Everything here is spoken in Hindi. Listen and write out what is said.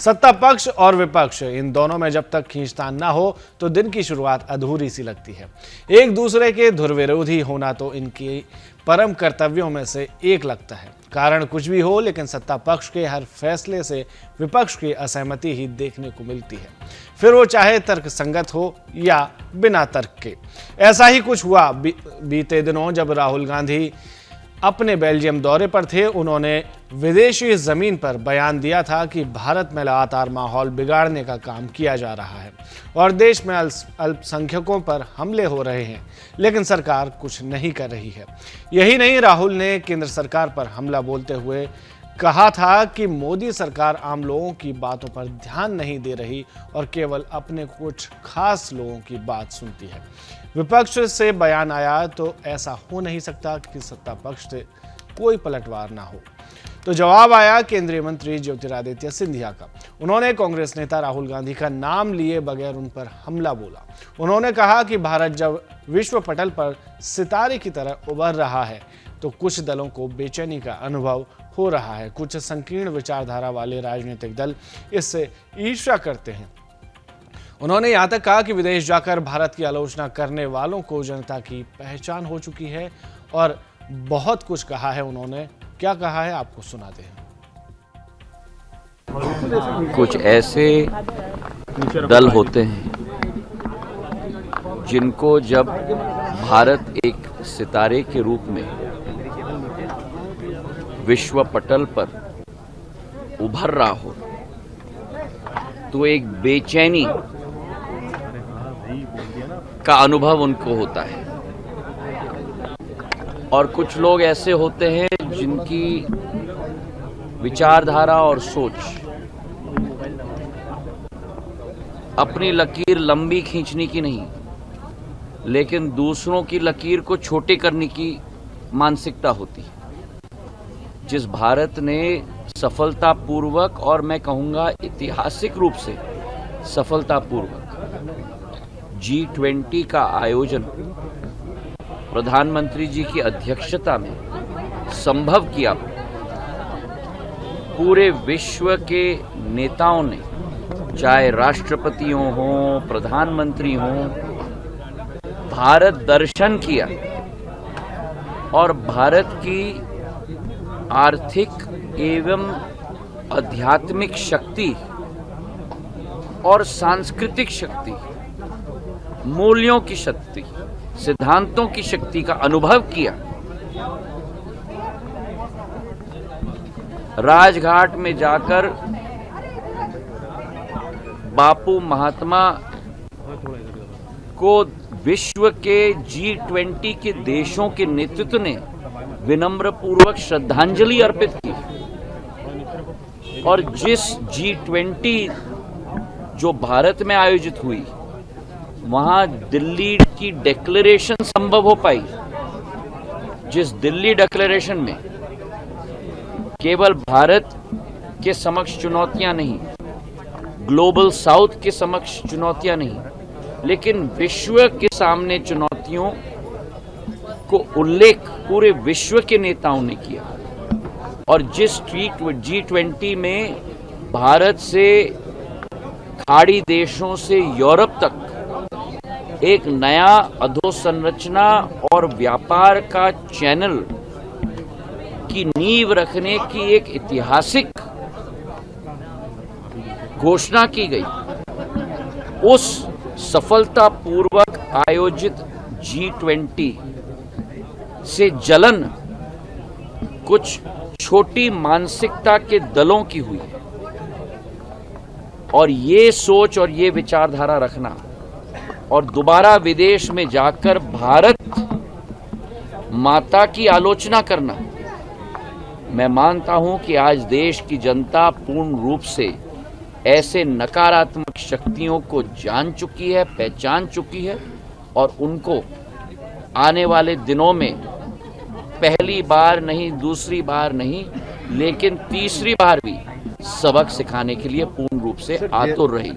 सत्ता पक्ष और विपक्ष इन दोनों में जब तक खींचतान ना हो तो दिन की शुरुआत अधूरी सी लगती है। एक दूसरे के धुरविरोधी होना तो इनकी परम कर्तव्यों में से एक लगता है। कारण कुछ भी हो, लेकिन सत्ता पक्ष के हर फैसले से विपक्ष की असहमति ही देखने को मिलती है, फिर वो चाहे तर्क संगत हो या बिना तर्क के। ऐसा ही कुछ हुआ बीते दिनों जब राहुल गांधी अपने बेल्जियम दौरे पर थे। उन्होंने विदेशी जमीन पर बयान दिया था कि भारत में लगातार माहौल बिगाड़ने का काम किया जा रहा है और देश में अल्पसंख्यकों पर हमले हो रहे हैं, लेकिन सरकार कुछ नहीं कर रही है। यही नहीं, राहुल ने केंद्र सरकार पर हमला बोलते हुए कहा था कि मोदी सरकार आम लोगों की बातों पर ध्यान नहीं दे रही और केवल अपने कुछ खास लोगों की बात सुनती है। विपक्ष से बयान आया तो ऐसा हो नहीं सकता कि सत्ता पक्ष से कोई पलटवार ना हो। तो जवाब आया केंद्रीय मंत्री ज्योतिरादित्य सिंधिया का। उन्होंने कांग्रेस नेता राहुल गांधी का नाम लिए बगैर उन पर हमला बोला। उन्होंने कहा कि भारत जब विश्व पटल पर सितारे की तरह उभर रहा है तो कुछ दलों को बेचैनी का अनुभव हो रहा है। कुछ संकीर्ण विचारधारा वाले राजनीतिक दल इससे ईर्ष्या करते हैं। उन्होंने यहां तक कहा कि विदेश जाकर भारत की आलोचना करने वालों को जनता की पहचान हो चुकी है और बहुत कुछ कहा है। उन्होंने क्या कहा है आपको सुनाते हैं। कुछ ऐसे दल होते हैं जिनको जब भारत एक सितारे के रूप में विश्व पटल पर उभर रहा हो तो एक बेचैनी का अनुभव उनको होता है। और कुछ लोग ऐसे होते हैं जिनकी विचारधारा और सोच अपनी लकीर लंबी खींचने की नहीं, लेकिन दूसरों की लकीर को छोटे करने की मानसिकता होती है। जिस भारत ने सफलतापूर्वक और मैं कहूँगा ऐतिहासिक रूप से सफलतापूर्वक G20 का आयोजन प्रधानमंत्री जी की अध्यक्षता में संभव किया, पूरे विश्व के नेताओं ने, चाहे राष्ट्रपतियों हों, प्रधानमंत्री हों, भारत दर्शन किया और भारत की आर्थिक एवं आध्यात्मिक शक्ति और सांस्कृतिक शक्ति, मूल्यों की शक्ति, सिद्धांतों की शक्ति का अनुभव किया। राजघाट में जाकर बापू महात्मा को विश्व के G20 के देशों के नेतृत्व ने विनम्र पूर्वक श्रद्धांजलि अर्पित की। और जिस G20 जो भारत में आयोजित हुई, वहां दिल्ली की डिक्लेरेशन संभव हो पाई। जिस दिल्ली डिक्लेरेशन में केवल भारत के समक्ष चुनौतियां नहीं, ग्लोबल साउथ के समक्ष चुनौतियां नहीं, लेकिन विश्व के सामने चुनौतियों को उल्लेख पूरे विश्व के नेताओं ने किया। और जिस G20 में भारत से खाड़ी देशों से यूरोप तक एक नया अधोसंरचना और व्यापार का चैनल की नींव रखने की एक ऐतिहासिक घोषणा की गई, उस सफलतापूर्वक आयोजित G20 से जलन कुछ छोटी मानसिकता के दलों की हुई। और ये सोच और ये विचारधारा रखना और दोबारा विदेश में जाकर भारत माता की आलोचना करना, मैं मानता हूं कि आज देश की जनता पूर्ण रूप से ऐसे नकारात्मक शक्तियों को जान चुकी है, पहचान चुकी है और उनको आने वाले दिनों में पहली बार नहीं, दूसरी बार नहीं, लेकिन तीसरी बार भी सबक सिखाने के लिए पूर्ण रूप से आतुर रही।